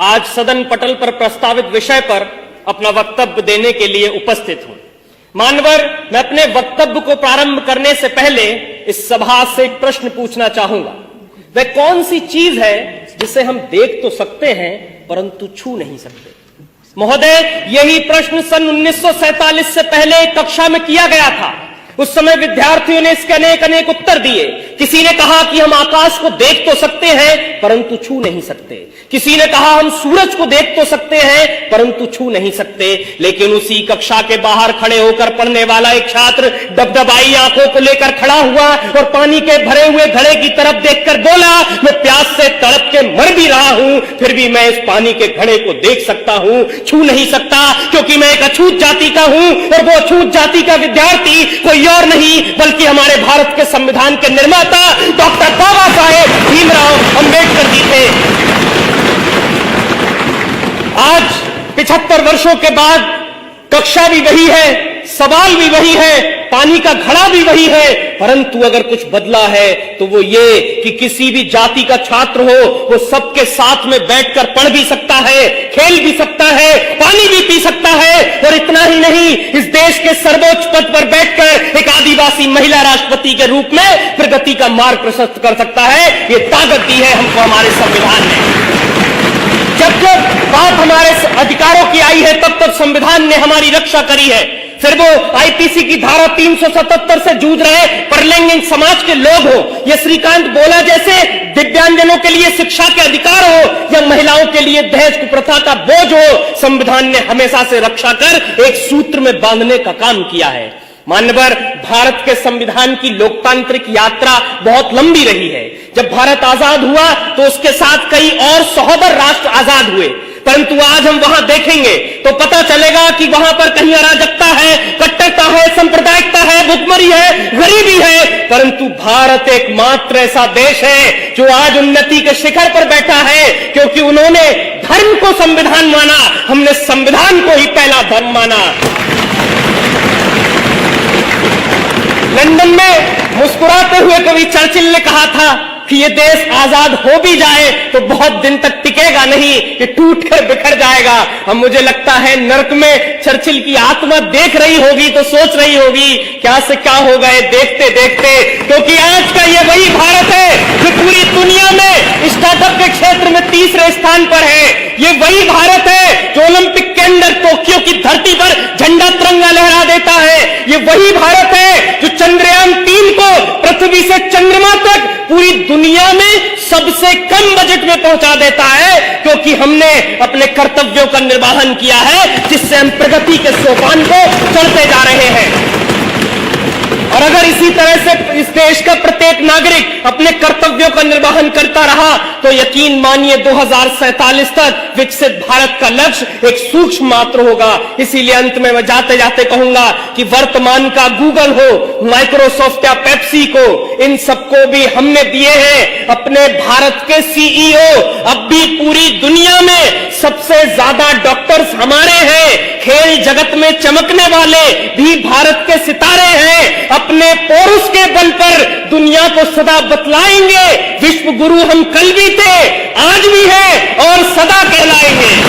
आज सदन पटल पर प्रस्तावित विषय पर अपना वक्तव्य देने के लिए उपस्थित हूं। मान्यवर, मैं अपने वक्तव्य को प्रारंभ करने से पहले इस सभा से एक प्रश्न पूछना चाहूंगा। वह कौन सी चीज है जिसे हम देख तो सकते हैं परंतु छू नहीं सकते? महोदय, यही प्रश्न सन 1947 से पहले कक्षा में किया गया था। उस समय विद्यार्थियों ने इसके अनेक उत्तर दिए। किसी ने कहा कि हम आकाश को देख तो सकते हैं परंतु छू नहीं सकते। किसी ने कहा हम सूरज को देख तो सकते हैं परंतु छू नहीं सकते। लेकिन उसी कक्षा के बाहर खड़े होकर पढ़ने वाला एक छात्र डबडबाई आंखों को लेकर खड़ा हुआ और पानी के भरे हुए घड़े की तरफ देखकर बोला, मैं प्यास से तड़प के मर भी रहा हूं, फिर भी मैं इस पानी के घड़े को देख सकता हूं, छू नहीं सकता, क्योंकि मैं एक अछूत जाति का हूं और वो अछूत जाति का विद्यार्थी कोई और नहीं बल्कि हमारे भारत के संविधान के निर्माता डॉक्टर बाबा साहेब भीमराव अंबेडकर जी थे। आज 75 वर्षों के बाद कक्षा भी वही है, सवाल भी वही है, पानी का घड़ा भी वही है, परंतु अगर कुछ बदला है तो वो ये कि किसी भी जाति का छात्र हो वो सबके साथ में बैठकर पढ़ भी सकता है, खेल भी सकता है, पानी भी पी सकता है और इतना ही नहीं, इस देश के सर्वोच्च पद पर बैठकर एक आदिवासी महिला राष्ट्रपति के रूप में प्रगति का मार्ग प्रशस्त कर सकता है। ये ताकत दी है हमको हमारे संविधान ने। जब जब बात हमारे अधिकारों की आई है तब तक संविधान ने हमारी रक्षा करी है। फिर वो आईपीसी की धारा 377 से जूझ रहे परलैंगिक समाज के लोग हो या श्रीकांत बोला जैसे दिव्यांगजनों के लिए शिक्षा के अधिकार हो या महिलाओं के लिए दहेज कुप्रथा का बोझ हो, संविधान ने हमेशा से रक्षा कर एक सूत्र में बांधने का काम किया है। मान्यवर, भारत के संविधान की लोकतांत्रिक यात्रा बहुत लंबी रही है। जब भारत आजाद हुआ तो उसके साथ कई और सहोदर राष्ट्र आजाद हुए, परंतु आज हम वहां देखेंगे तो पता चलेगा कि वहां पर कहीं अराजकता है, कट्टरता है, सांप्रदायिकता है, भुखमरी है, गरीबी है, परंतु भारत एकमात्र ऐसा देश है जो आज उन्नति के शिखर पर बैठा है, क्योंकि उन्होंने धर्म को संविधान माना, हमने संविधान को ही पहला धर्म माना। लंदन में मुस्कुराते हुए कवि चर्चिल ने कहा था कि ये देश आजाद हो भी जाए तो बहुत दिन तक टिकेगा नहीं, ये टूट कर बिखर जाएगा। अब मुझे लगता है नर्क में चर्चिल की आत्मा देख रही होगी तो सोच रही होगी क्या से क्या हो गए देखते देखते, क्योंकि आज का ये वही भारत है जो पूरी दुनिया में स्टार्टअप के क्षेत्र में तीसरे स्थान पर है। ये वही भारत है जो ओलंपिक के अंदर टोक्यो की धरती पर झंडा तिरंगा लहरा देता है। ये वही भारत है जो चंद्रयान 3 को पृथ्वी से चंद्रमा तक पूरी दुनिया में सबसे कम बजट में पहुंचा देता है, क्योंकि हमने अपने कर्तव्यों का निर्वहन किया है, जिससे हम प्रगति के सोपान को चढ़ते जा रहे हैं। और अगर इसी तरह से इस देश का प्रत्येक नागरिक अपने कर्तव्यों का निर्वहन करता रहा तो यकीन मानिए 2047 तक विकसित भारत का लक्ष्य एक सूक्ष्म मात्र होगा। इसीलिए अंत में मैं जाते जाते कहूंगा कि वर्तमान का गूगल हो, माइक्रोसॉफ्ट या पेप्सी को, इन सबको भी हमने दिए हैं अपने भारत के सीईओ। अब भी पूरी दुनिया में सबसे ज्यादा डॉक्टर्स हमारे हैं। खेल जगत में चमकने वाले भी भारत के सितारे हैं। अपने पौरुष के बल पर दुनिया को सदा बतलाएंगे, विश्व गुरु हम कल भी थे, आज भी हैं और सदा कहलाएंगे।